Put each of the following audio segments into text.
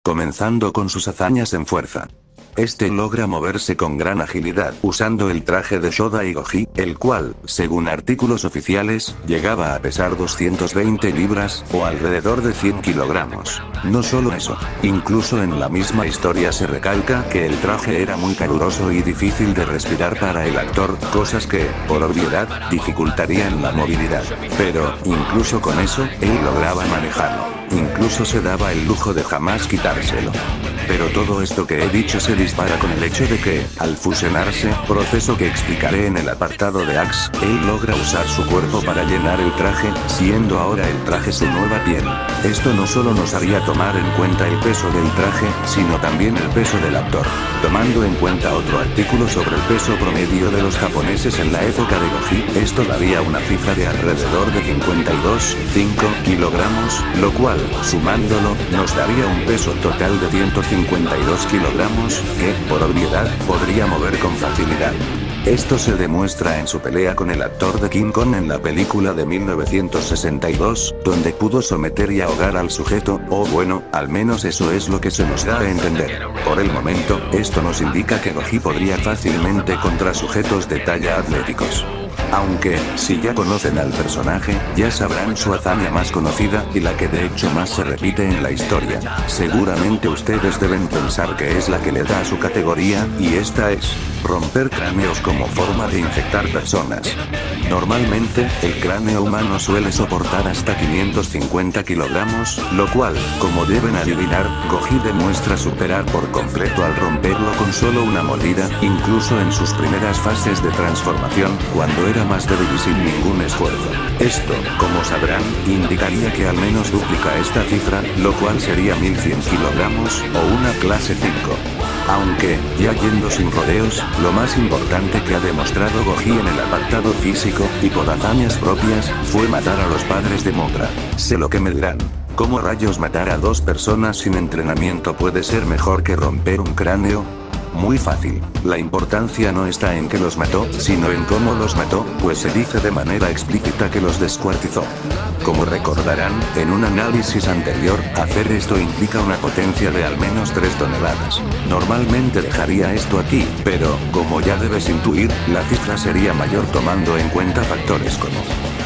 comenzando con sus hazañas en fuerza. Este logra moverse con gran agilidad usando el traje de Shoda y Goji, el cual, según artículos oficiales, llegaba a pesar 220 libras, o alrededor de 100 kilogramos. No solo eso, incluso en la misma historia se recalca que el traje era muy caluroso y difícil de respirar para el actor, cosas que, por obviedad, dificultarían la movilidad. Pero, incluso con eso, él lograba manejarlo. Incluso se daba el lujo de jamás quitárselo. Pero todo esto que he dicho se dispara con el hecho de que, al fusionarse, proceso que explicaré en el apartado de Axe, él logra usar su cuerpo para llenar el traje, siendo ahora el traje su nueva piel. Esto no solo nos haría tomar en cuenta el peso del traje, sino también el peso del actor. Tomando en cuenta otro artículo sobre el peso promedio de los japoneses en la época de Goji, esto daría una cifra de alrededor de 52,5 kilogramos, lo cual, sumándolo, nos daría un peso total de 152 kilogramos, que, por obviedad, podría mover con facilidad. Esto se demuestra en su pelea con el actor de King Kong en la película de 1962, donde pudo someter y ahogar al sujeto, o bueno, al menos eso es lo que se nos da a entender. Por el momento, esto nos indica que Goji podría fácilmente contra sujetos de talla atléticos. Aunque, si ya conocen al personaje, ya sabrán su hazaña más conocida, y la que de hecho más se repite en la historia. Seguramente ustedes deben pensar que es la que le da su categoría, y esta es romper cráneos como forma de infectar personas. Normalmente, el cráneo humano suele soportar hasta 550 kilogramos, lo cual, como deben adivinar, Goji demuestra superar por completo al romperlo con solo una mordida, incluso en sus primeras fases de transformación, cuando era más débil y sin ningún esfuerzo. Esto, como sabrán, indicaría que al menos duplica esta cifra, lo cual sería 1100 kilogramos, o una clase 5. Aunque, ya yendo sin rodeos, lo más importante que ha demostrado Goji en el apartado físico, y por hazañas propias, fue matar a los padres de Mothra. Sé lo que me dirán. ¿Cómo rayos matar a dos personas sin entrenamiento puede ser mejor que romper un cráneo? Muy fácil. La importancia no está en que los mató, sino en cómo los mató, pues se dice de manera explícita que los descuartizó. Como recordarán, en un análisis anterior, hacer esto implica una potencia de al menos 3 toneladas. Normalmente dejaría esto aquí, pero, como ya debes intuir, la cifra sería mayor tomando en cuenta factores como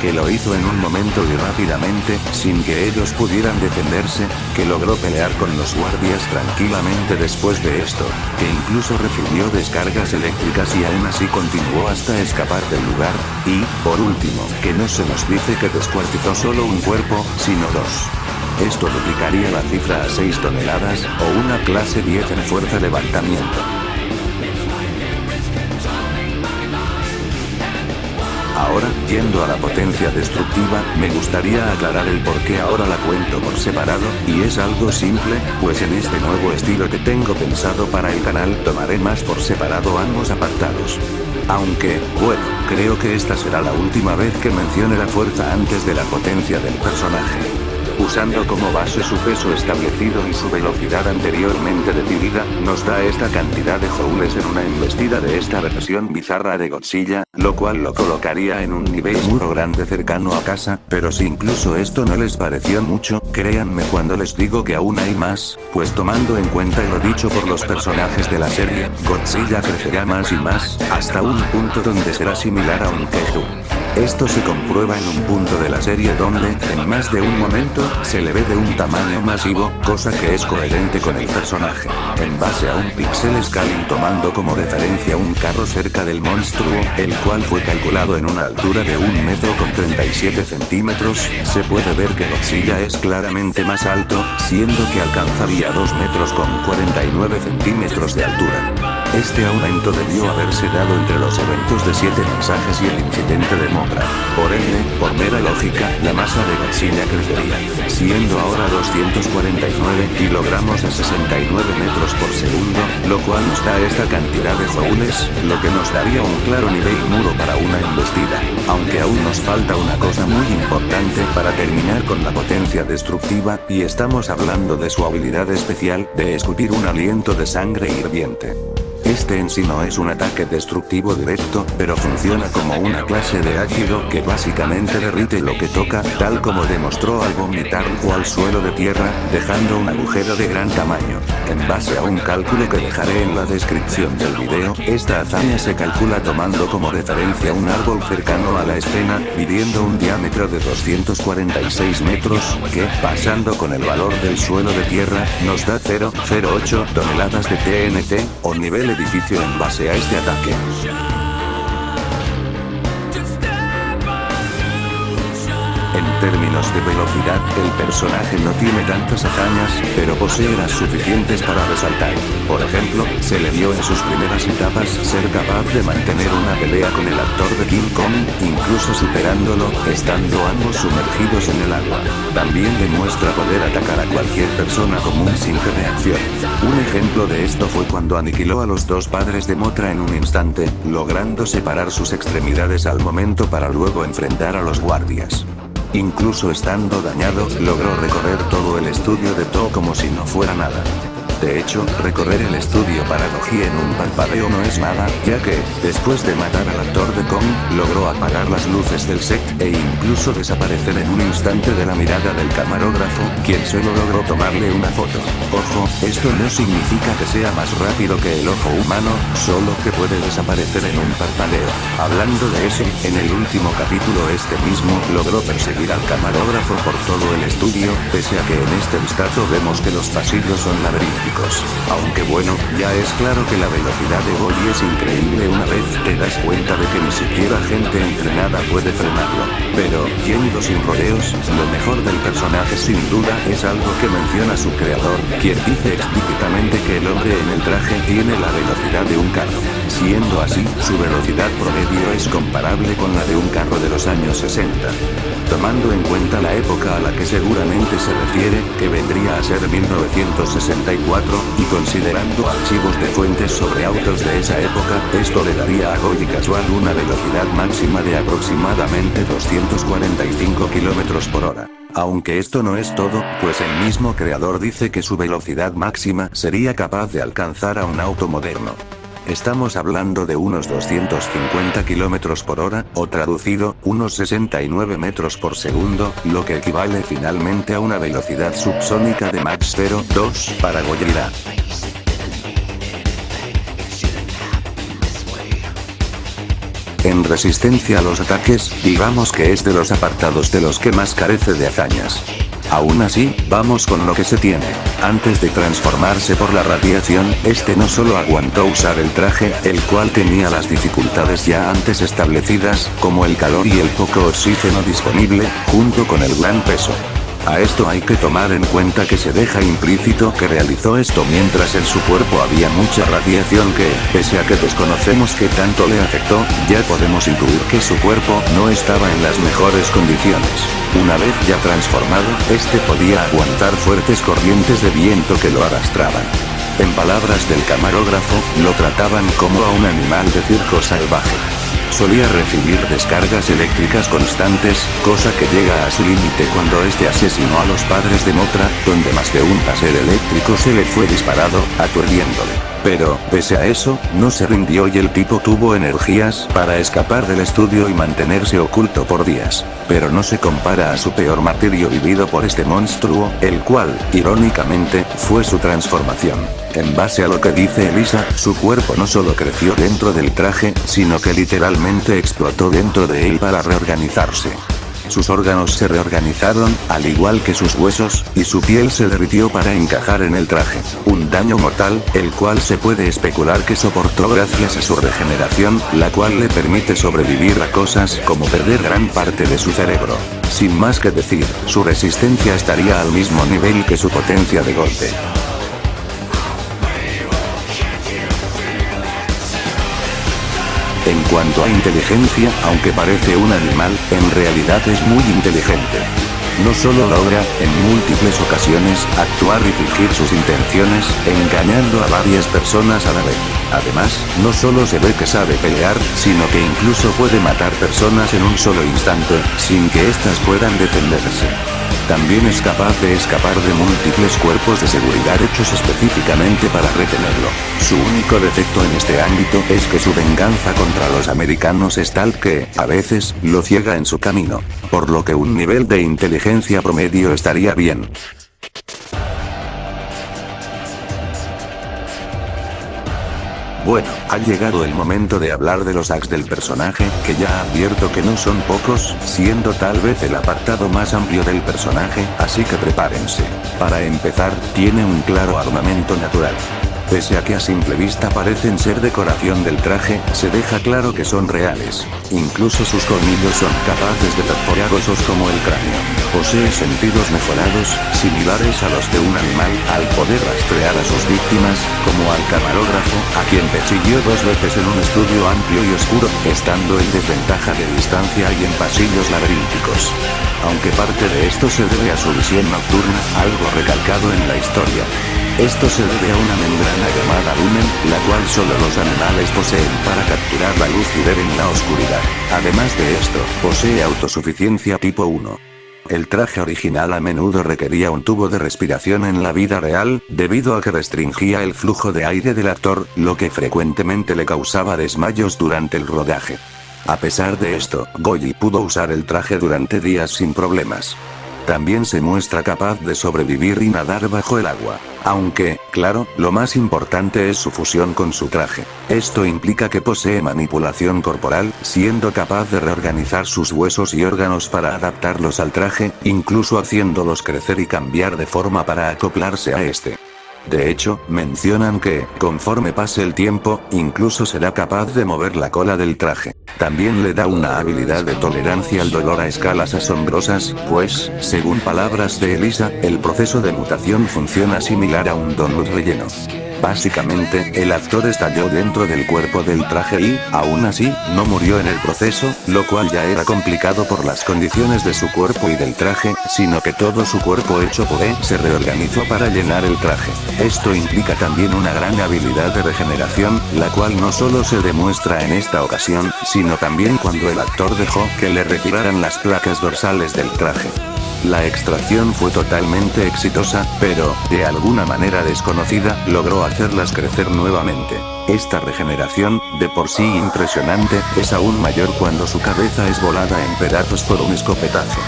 que lo hizo en un momento y rápidamente, sin que ellos pudieran defenderse, que logró pelear con los guardias tranquilamente después de esto, que incluso recibió descargas eléctricas y aún así continuó hasta escapar del lugar, y, por último, que no se nos dice que descuartizó solo un cuerpo, sino 2. Esto duplicaría la cifra a 6 toneladas, o una clase 10 en fuerza levantamiento. Ahora, yendo a la potencia destructiva, me gustaría aclarar el por qué ahora la cuento por separado, y es algo simple, pues en este nuevo estilo que tengo pensado para el canal tomaré más por separado ambos apartados. Aunque, bueno, creo que esta será la última vez que mencione la fuerza antes de la potencia del personaje. Usando como base su peso establecido y su velocidad anteriormente definida, nos da esta cantidad de joules en una embestida de esta versión bizarra de Godzilla, lo cual lo colocaría en un nivel muy grande cercano a casa, pero si incluso esto no les pareció mucho, créanme cuando les digo que aún hay más, pues tomando en cuenta lo dicho por los personajes de la serie, Godzilla crecerá más y más, hasta un punto donde será similar a un kaiju. Esto se comprueba en un punto de la serie donde, en más de un momento, se le ve de un tamaño masivo, cosa que es coherente con el personaje. En base a un pixel scaling tomando como referencia un carro cerca del monstruo, el cual fue calculado en una altura de 1 metro con 37 centímetros, se puede ver que Godzilla es claramente más alto, siendo que alcanzaría 2 metros con 49 centímetros de altura. Este aumento debió haberse dado entre los eventos de 7 mensajes y el incidente de Mothra. Por ende, por mera lógica, la masa de Godzilla crecería, siendo ahora 249 kilogramos a 69 metros por segundo, lo cual nos da esta cantidad de joules, lo que nos daría un claro nivel muro para una embestida. Aunque aún nos falta una cosa muy importante para terminar con la potencia destructiva, y estamos hablando de su habilidad especial, de escupir un aliento de sangre hirviente. Este en sí no es un ataque destructivo directo, pero funciona como una clase de ácido que básicamente derrite lo que toca, tal como demostró al vomitar o al suelo de tierra, dejando un agujero de gran tamaño. En base a un cálculo que dejaré en la descripción del video, esta hazaña se calcula tomando como referencia un árbol cercano a la escena, midiendo un diámetro de 246 metros, que, pasando con el valor del suelo de tierra, nos da 0,08 toneladas de TNT, o nivel edificio en base a este ataque. En términos de velocidad, el personaje no tiene tantas hazañas, pero posee las suficientes para resaltar. Por ejemplo, se le vio en sus primeras etapas ser capaz de mantener una pelea con el actor de King Kong, incluso superándolo, estando ambos sumergidos en el agua. También demuestra poder atacar a cualquier persona común sin reacción. Un ejemplo de esto fue cuando aniquiló a los dos padres de Mothra en un instante, logrando separar sus extremidades al momento para luego enfrentar a los guardias. Incluso estando dañado, logró recorrer todo el estudio de Toho como si no fuera nada. De hecho, recorrer el estudio para Goji en un parpadeo no es nada, ya que, después de matar al actor de Kong, logró apagar las luces del set, e incluso desaparecer en un instante de la mirada del camarógrafo, quien solo logró tomarle una foto. Ojo, esto no significa que sea más rápido que el ojo humano, solo que puede desaparecer en un parpadeo. Hablando de eso, en el último capítulo este mismo logró perseguir al camarógrafo por todo el estudio, pese a que en este vistazo vemos que los pasillos son laberínticos. Aunque bueno, ya es claro que la velocidad de Goji es increíble una vez te das cuenta de que ni siquiera gente entrenada puede frenarlo. Pero, yendo sin rodeos, lo mejor del personaje sin duda es algo que menciona su creador, quien dice explícitamente que el hombre en el traje tiene la velocidad de un carro. Siendo así, su velocidad promedio es comparable con la de un carro de los años 60. Tomando en cuenta la época a la que seguramente se refiere, que vendría a ser 1964, y considerando archivos de fuentes sobre autos de esa época, esto le daría a Goji casual una velocidad máxima de aproximadamente 245 km por hora. Aunque esto no es todo, pues el mismo creador dice que su velocidad máxima sería capaz de alcanzar a un auto moderno. Estamos hablando de unos 250 km por hora, o traducido, unos 69 metros por segundo, lo que equivale finalmente a una velocidad subsónica de Mach 0,2 para Gojira. En resistencia a los ataques, digamos que es de los apartados de los que más carece de hazañas. Aún así, vamos con lo que se tiene. Antes de transformarse por la radiación, este no solo aguantó usar el traje, el cual tenía las dificultades ya antes establecidas, como el calor y el poco oxígeno disponible, junto con el gran peso. A esto hay que tomar en cuenta que se deja implícito que realizó esto mientras en su cuerpo había mucha radiación que, pese a que desconocemos qué tanto le afectó, ya podemos intuir que su cuerpo no estaba en las mejores condiciones. Una vez ya transformado, este podía aguantar fuertes corrientes de viento que lo arrastraban. En palabras del camarógrafo, lo trataban como a un animal de circo salvaje. Solía recibir descargas eléctricas constantes, cosa que llega a su límite cuando este asesinó a los padres de Mothra, donde más de un láser eléctrico se le fue disparado, aturdiéndole. Pero, pese a eso, no se rindió y el tipo tuvo energías para escapar del estudio y mantenerse oculto por días. Pero no se compara a su peor martirio vivido por este monstruo, el cual, irónicamente, fue su transformación. En base a lo que dice Elisa, su cuerpo no solo creció dentro del traje, sino que literalmente explotó dentro de él para reorganizarse. Sus órganos se reorganizaron, al igual que sus huesos, y su piel se derritió para encajar en el traje. Un daño mortal, el cual se puede especular que soportó gracias a su regeneración, la cual le permite sobrevivir a cosas como perder gran parte de su cerebro. Sin más que decir, su resistencia estaría al mismo nivel que su potencia de golpe. En cuanto a inteligencia, aunque parece un animal, en realidad es muy inteligente. no solo logra, en múltiples ocasiones, actuar y fingir sus intenciones, engañando a varias personas a la vez. Además, no solo se ve que sabe pelear, sino que incluso puede matar personas en un solo instante, sin que éstas puedan defenderse. También es capaz de escapar de múltiples cuerpos de seguridad hechos específicamente para retenerlo. Su único defecto en este ámbito es que su venganza contra los americanos es tal que, a veces, lo ciega en su camino. Por lo que un nivel de inteligencia promedio estaría bien. Bueno, ha llegado el momento de hablar de los hacks del personaje, que ya advierto que no son pocos, siendo tal vez el apartado más amplio del personaje, así que prepárense. Para empezar, tiene un claro armamento natural. Pese a que a simple vista parecen ser decoración del traje, se deja claro que son reales. Incluso sus colmillos son capaces de perforar osos como el cráneo. Posee sentidos mejorados, similares a los de un animal, al poder rastrear a sus víctimas, como al camarógrafo, a quien persiguió 2 veces en un estudio amplio y oscuro, estando en desventaja de distancia y en pasillos laberínticos. Aunque parte de esto se debe a su visión nocturna, algo recalcado en la historia. Esto se debe a una membrana llamada lumen, la cual solo los animales poseen para capturar la luz y ver en la oscuridad. Además de esto, posee autosuficiencia tipo 1. El traje original a menudo requería un tubo de respiración en la vida real, debido a que restringía el flujo de aire del actor, lo que frecuentemente le causaba desmayos durante el rodaje. A pesar de esto, Goyi pudo usar el traje durante días sin problemas. También se muestra capaz de sobrevivir y nadar bajo el agua. Aunque, claro, lo más importante es su fusión con su traje. Esto implica que posee manipulación corporal, siendo capaz de reorganizar sus huesos y órganos para adaptarlos al traje, incluso haciéndolos crecer y cambiar de forma para acoplarse a este. De hecho, mencionan que, conforme pase el tiempo, incluso será capaz de mover la cola del traje. También le da una habilidad de tolerancia al dolor a escalas asombrosas, pues, según palabras de Elisa, el proceso de mutación funciona similar a un donut relleno. Básicamente, el actor estalló dentro del cuerpo del traje y, aún así, no murió en el proceso, lo cual ya era complicado por las condiciones de su cuerpo y del traje, sino que todo su cuerpo hecho puré se reorganizó para llenar el traje. Esto implica también una gran habilidad de regeneración, la cual no solo se demuestra en esta ocasión, sino también cuando el actor dejó que le retiraran las placas dorsales del traje. La extracción fue totalmente exitosa, pero, de alguna manera desconocida, logró hacerlas crecer nuevamente. Esta regeneración, de por sí impresionante, es aún mayor cuando su cabeza es volada en pedazos por un escopetazo.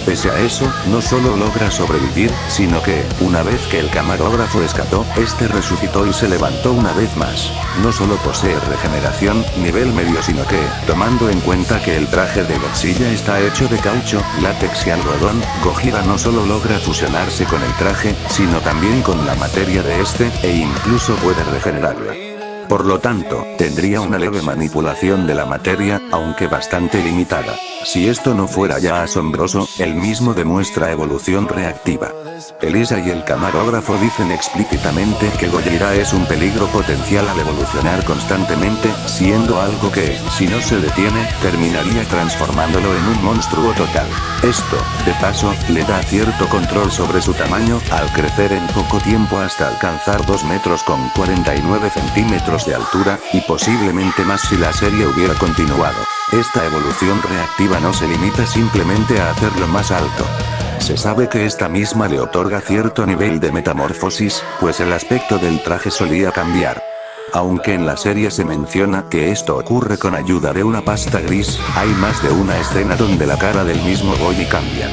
Pese a eso, no solo logra sobrevivir, sino que, una vez que el camarógrafo escapó, este resucitó y se levantó una vez más. No solo posee regeneración, nivel medio, sino que, tomando en cuenta que el traje de Godzilla está hecho de caucho, látex y algodón, Gojira no solo logra fusionarse con el traje, sino también con la materia de este, e incluso puede regenerarla. Por lo tanto, tendría una leve manipulación de la materia, aunque bastante limitada. Si esto no fuera ya asombroso, él mismo demuestra evolución reactiva. Elisa y el camarógrafo dicen explícitamente que Gojira es un peligro potencial al evolucionar constantemente, siendo algo que, si no se detiene, terminaría transformándolo en un monstruo total. Esto, de paso, le da cierto control sobre su tamaño, al crecer en poco tiempo hasta alcanzar 2 metros con 49 centímetros de altura, y posiblemente más si la serie hubiera continuado. Esta evolución reactiva no se limita simplemente a hacerlo más alto. Se sabe que esta misma le otorga cierto nivel de metamorfosis, pues el aspecto del traje solía cambiar. Aunque en la serie se menciona que esto ocurre con ayuda de una pasta gris, hay más de una escena donde la cara del mismo Goyi cambia.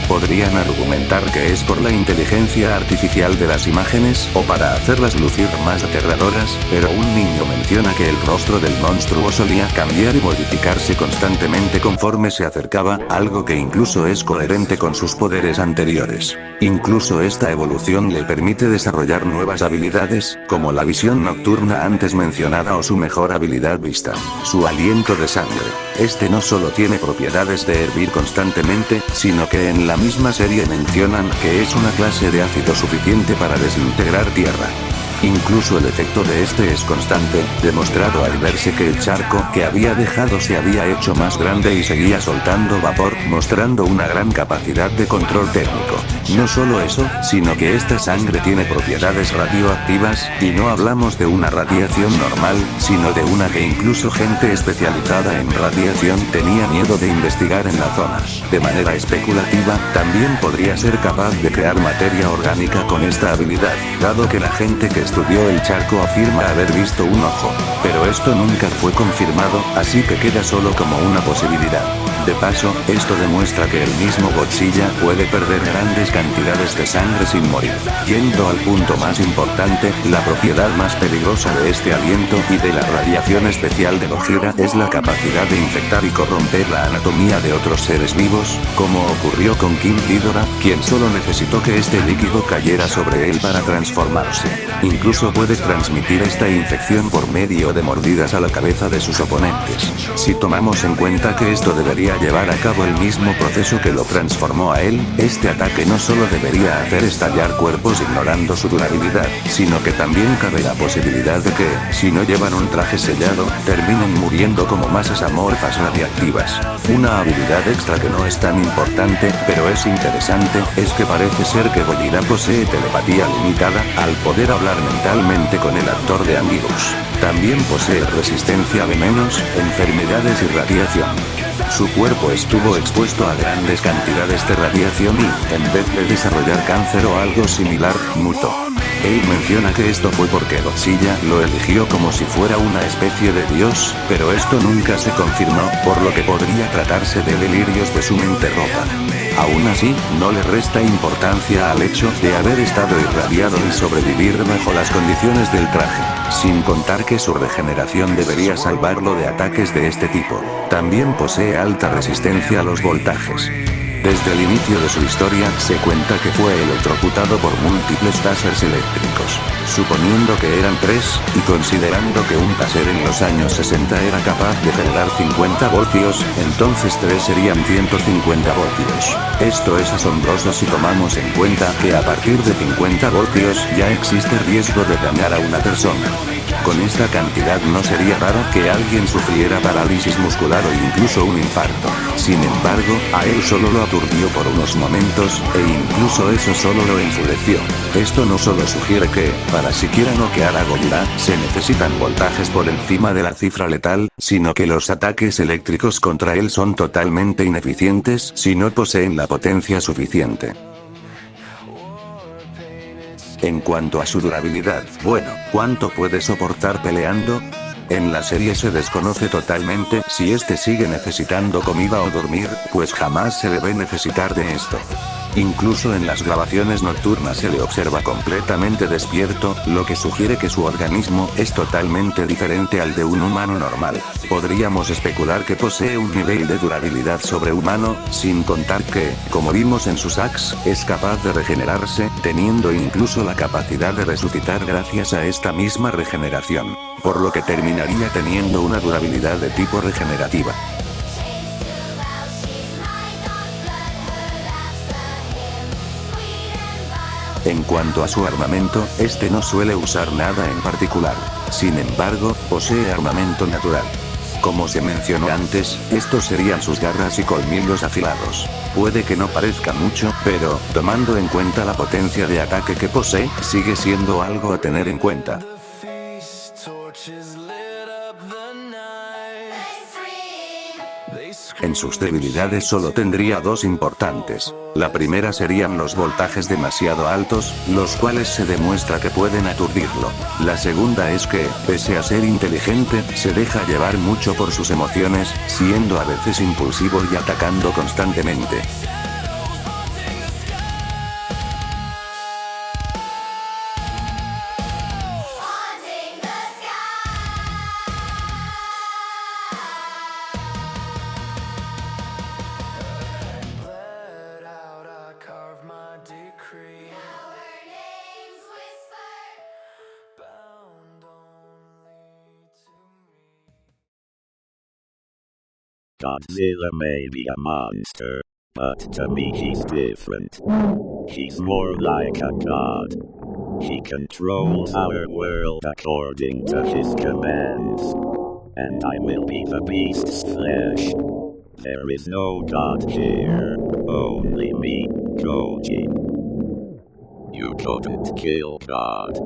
Podrían argumentar que es por la inteligencia artificial de las imágenes, o para hacerlas lucir más aterradoras, pero un niño menciona que el rostro del monstruo solía cambiar y modificarse constantemente conforme se acercaba, algo que incluso es coherente con sus poderes anteriores. Incluso esta evolución le permite desarrollar nuevas habilidades, como la visión nocturna antes mencionada o su mejor habilidad vista. Su aliento de sangre. Este no solo tiene propiedades de hervir constantemente, sino que en la misma serie mencionan que es una clase de ácido suficiente para desintegrar tierra. Incluso el efecto de este es constante, demostrado al verse que el charco que había dejado se había hecho más grande y seguía soltando vapor, mostrando una gran capacidad de control técnico. No solo eso, sino que esta sangre tiene propiedades radioactivas, y no hablamos de una radiación normal, sino de una que incluso gente especializada en radiación tenía miedo de investigar en la zona. De manera especulativa, también podría ser capaz de crear materia orgánica con esta habilidad, dado que la gente que estudió el charco afirma haber visto un ojo. Pero esto nunca fue confirmado, así que queda solo como una posibilidad. De paso, esto demuestra que el mismo Godzilla puede perder grandes cantidades de sangre sin morir. Yendo al punto más importante, la propiedad más peligrosa de este aliento y de la radiación especial de Gojira es la capacidad de infectar y corromper la anatomía de otros seres vivos, como ocurrió con King Ghidorah, quien solo necesitó que este líquido cayera sobre él para transformarse. Incluso puede transmitir esta infección por medio de mordidas a la cabeza de sus oponentes. Si tomamos en cuenta que esto debería llevar a cabo el mismo proceso que lo transformó a él, este ataque no solo debería hacer estallar cuerpos ignorando su durabilidad, sino que también cabe la posibilidad de que, si no llevan un traje sellado, terminen muriendo como masas amorfas radiactivas. Una habilidad extra que no es tan importante, pero es interesante, es que parece ser que Gojira posee telepatía limitada, al poder hablar mentalmente con el actor de Anguirus. También posee resistencia a venenos, enfermedades y radiación. Su cuerpo estuvo expuesto a grandes cantidades de radiación y, en vez de desarrollar cáncer o algo similar, mutó. Él menciona que esto fue porque Godzilla lo eligió como si fuera una especie de dios, pero esto nunca se confirmó, por lo que podría tratarse de delirios de su mente rota. Aún así, no le resta importancia al hecho de haber estado irradiado y sobrevivir bajo las condiciones del traje, sin contar que su regeneración debería salvarlo de ataques de este tipo. También posee alta resistencia a los voltajes. Desde el inicio de su historia, se cuenta que fue electrocutado por múltiples tasers eléctricos. Suponiendo que eran 3, y considerando que un taser en los años 60 era capaz de generar 50 voltios, entonces 3 serían 150 voltios. Esto es asombroso si tomamos en cuenta que a partir de 50 voltios ya existe riesgo de dañar a una persona. Con esta cantidad no sería raro que alguien sufriera parálisis muscular o incluso un infarto. Sin embargo, a él solo lo aturdió por unos momentos, e incluso eso solo lo enfureció. Esto no solo sugiere que, para siquiera noquear a Gojira, se necesitan voltajes por encima de la cifra letal, sino que los ataques eléctricos contra él son totalmente ineficientes si no poseen la potencia suficiente. En cuanto a su durabilidad, bueno, ¿cuánto puede soportar peleando? En la serie se desconoce totalmente si este sigue necesitando comida o dormir, pues jamás se le ve necesitar de esto. Incluso en las grabaciones nocturnas se le observa completamente despierto, lo que sugiere que su organismo es totalmente diferente al de un humano normal. Podríamos especular que posee un nivel de durabilidad sobrehumano, sin contar que, como vimos en sus hacks, es capaz de regenerarse, teniendo incluso la capacidad de resucitar gracias a esta misma regeneración, por lo que terminaría teniendo una durabilidad de tipo regenerativa. En cuanto a su armamento, este no suele usar nada en particular. Sin embargo, posee armamento natural. Como se mencionó antes, estos serían sus garras y colmillos afilados. Puede que no parezca mucho, pero, tomando en cuenta la potencia de ataque que posee, sigue siendo algo a tener en cuenta. En sus debilidades solo tendría dos importantes. La primera serían los voltajes demasiado altos, los cuales se demuestra que pueden aturdirlo. La segunda es que, pese a ser inteligente, se deja llevar mucho por sus emociones, siendo a veces impulsivo y atacando constantemente. Godzilla may be a monster, but to me he's different. He's more like a god. He controls our world according to his commands. And I will be the beast's flesh. There is no god here, only me, Koji. You couldn't kill God.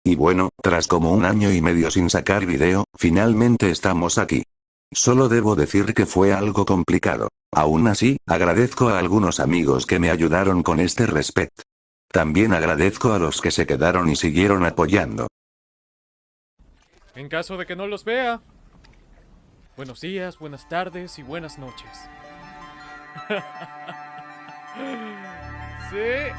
Y bueno, tras como 1 año y medio sin sacar video, finalmente estamos aquí. Solo debo decir que fue algo complicado. Aún así, agradezco a algunos amigos que me ayudaron con este respecto. También agradezco a los que se quedaron y siguieron apoyando. En caso de que no los vea, buenos días, buenas tardes y buenas noches. Sí.